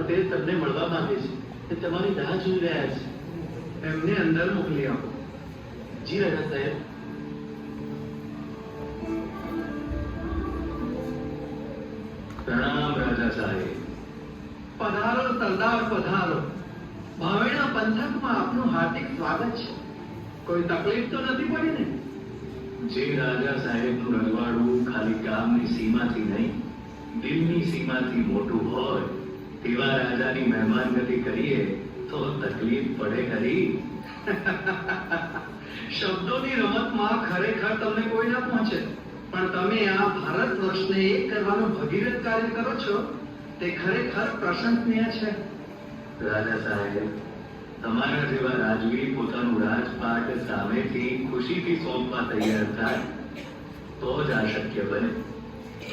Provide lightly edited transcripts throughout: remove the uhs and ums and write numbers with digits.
પટેલ તમને મળવા માંગે છે. તે તમારી રાહ જોઈ રહ્યા છે. એમને અંદર મોકલી આપો. જી રાજા સાહેબ. પ્રણામ રાજા સાહેબ. પધારો સરદાર, પધારો. ભાવેણા પંથકમાં આપનું હાર્દિક સ્વાગત છે. કોઈ તકલીફ તો નથી પડી ને? જે રાજા સાહેબનું રજવાડું ખાલી ગામની સીમાથી નહીં, દિલની સીમાથી મોટું હોય તેવા રાજાની મહેમાનગતિ કરીએ તો તકલીફ પડે ખરી. શબ્દોની રમતમાં ખરેખર તમને કોઈ ના પહોંચે, પણ તમે આ ભારત વર્ષને એક કરવાનું ભગીરથ કાર્ય કરો છો તે ખરેખર પ્રશંસનીય છે. રાજા સાહેબ, તમારા જેવા રાજવીર પોતાનું રાજપાટ સામેથી ખુશીથી સોંપવા તૈયાર થાય તો જ આ શક્ય બને.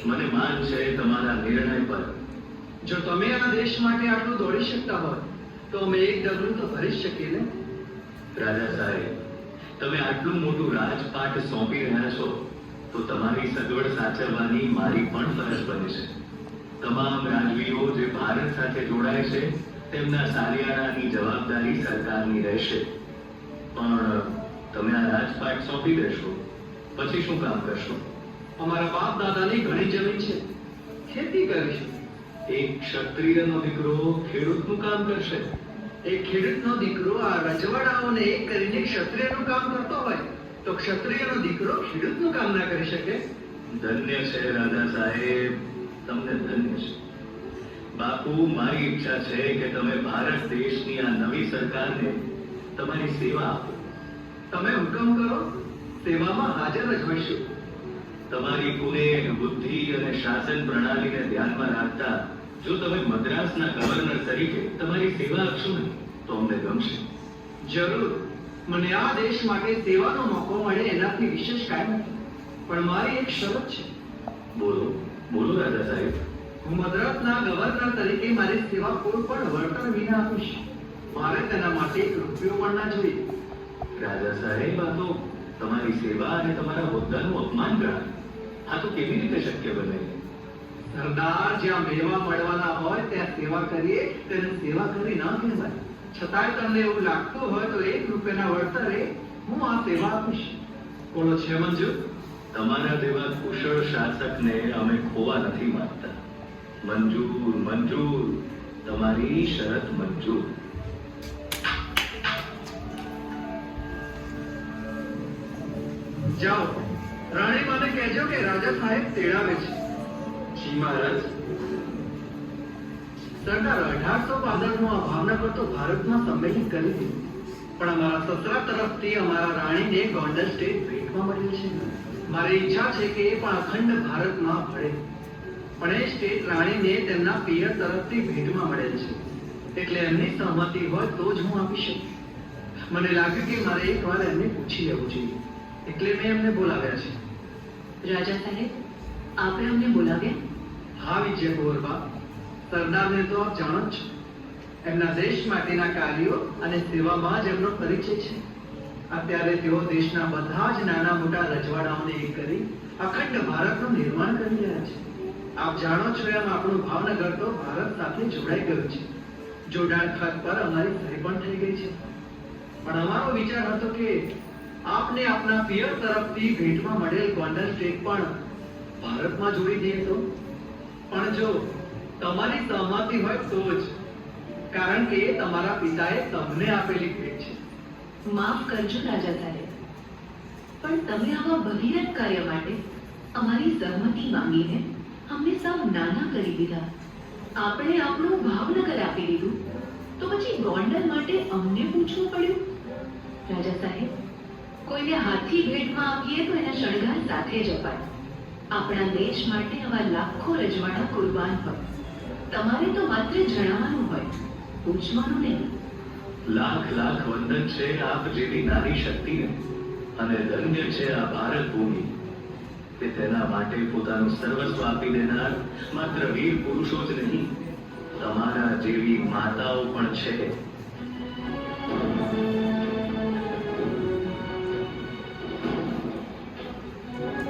મને માન છે તમારા નિર્ણય પર. જો તમે આ દેશ માટે આટલું દોડી શકતા હોય તો અમે એક ડગલું તો ભરી જ શકીએ ને. રાજા સાહેબ, તમે આટલું મોટું રાજપાટ સોંપી રહ્યા છો તો તમારી સગવડ સાચવવાની મારી પણ ફરજ બને છે. તમામ રાજવીરો જે ભારત સાથે જોડાય છે તેમના સાલિયાણાની જવાબદારી સરકારની રહેશે. પણ તમે આ રાજપાટ સોંપી દેશો પછી શું કામ કરશો? અમારા બાપ દાદાની ઘણી જમીન છે, ખેતી કરીશું. એક ક્ષત્રિયનો દીકરો ખેડૂતનું કામ કરશે. એક ખેડૂતનો દીકરો આ રજવાડાઓને એક કરીને ક્ષત્રિયનું કામ કરતો હોય તો ક્ષત્રિયનો દીકરો ખેડૂતનું કામ ના કરી શકે? ધન્ય છે રાજા સાહેબ, તમને ધન્ય છે. બાપુ, મારી ઈચ્છા છે કે તમે ભારત દેશની આ નવી સરકારને તમારી સેવા આપો. તમે હુકમ કરો, સેવામાં હાજર જ હોઈશું. તમારી કુનેહ, બુદ્ધિ અને શાસન પ્રણાલીને ધ્યાનમાં રાખતા જો તમે મદ્રાસના ગવર્નર તરીકે તમારી સેવા આપશો ને તો અમને ગમશે. જરૂર. મને આ દેશ માટે સેવાનો મોકો મળે એનાથી વિશેષ કાંઈ નથી, પણ મારી એક શરત છે. બોલો બોલો રાજા સાહેબ. હું મદ્રાસના ગવર્નર તરીકે મારી સેવા કોઈ પણ વળતર વિના આપીશ. મારે તેના માટે એક રૂપિયો પણ ના જોઈએ. રાજા સાહેબ, આ તો તમારી સેવા અને તમારા હોદ્દાનું અપમાન ગણાય. આ તો કેવી રીતે શક્ય બને? સરદાર, જ્યાં મેવા મળવાના હોય ત્યાં સેવા કરીએ તેને સેવા કરી ના કહેવાય. છતાંય તમને એવું લાગતું હોય તો એક રૂપિયાના વળતરે હું આ સેવા આપીશ. બોલો, છે મંજૂર? તમારા જેવા કુશળ શાસકને અમે ખોવા નથી માંગતા. મંજૂર, મંજૂર. તમારી શરત મંજૂર. જાઓ, રાણી માને કહેજો કે રાજા સાહેબ તેડાવે છે. જી મહારાજ. સરદાર, 1865 આ ભાવનગર તો ભારતમાં સંમેલિત કરી દીધું, પણ અમારા સસરા તરફથી અમારા રાણીને ગોંડલ સ્ટેટ ભેટમાં મળ્યું છે. મારી ઈચ્છા છે કે એ પણ અખંડ ભારતમાં ભળે, પણ એ સ્ટેટ રાણીને તેમના પિયર તરફથી ભેટમાં મળેલ છે, એટલે એમની સહમતિ હોય તો જ હું આપી શકું. મને લાગ્યું કે મારે એકવાર એમને પૂછી લેવું જોઈએ, એટલે મેં એમને બોલાવ્યા છે. રાજા સાહેબ, આપે અમને બોલાવ્યા? હા વિજય કુંવરબા, સરદારને તો આપ જાણો જ છો. એમના દેશ માટેના કાર્યો અને સેવામાં જ એમનો પરિચય છે. અત્યારે તેઓ દેશના બધા જ નાના મોટા રજવાડાઓને એક કરી અખંડ ભારતનું નિર્માણ કરી રહ્યા છે. આપ જાણો છો એમ આપણું ભાવનગર તો ભારત સાથે જોડાઈ ગયું છે. જોડાણ ખત પર અમારી સહી પણ થઈ ગઈ છે. પણ અમારો વિચાર હતો કે આપને આપના પિયર તરફથી ભેટમાં મળેલ ગોંડલ સ્ટેટ પણ ભારતમાં જોડી દઈએ તો? પણ જો તમારી સહમતિ હોય તો જ, કારણ કે એ તમારા પિતાએ તમને આપેલી ભેટ છે. માફ કરજો રાજા સાહેબ, પણ તમે આવા ભગીરથ કાર્ય માટે અમારી સહમતિ માંગીને અમને સાવ નાના કરી દીધા. આપણે આપણું ભાવનગર આપી દીધું તો પછી ગોંડલ માટે અમને પૂછવું પડ્યું? રાજા સાહેબ, કોઈને હાથી ભેટમાં આપીએ તો એના શણગાર સાથે જ અપાય. આપણા દેશ માટે આવા લાખો રજવાડા કુરબાન હોય. તમારે તો માત્ર જણાવવાનું હોય, પૂછવાનું નહીં. લાખ લાખ વંદન છે આપ જેવી નારી શક્તિને, અને ધન્ય છે આ ભારત ભૂમિ કે તેના માટે પોતાનું સર્વસ્વ આપી દેનાર માત્ર વીર પુરુષો જ નહીં, તમારા જેવી માતાઓ પણ છે.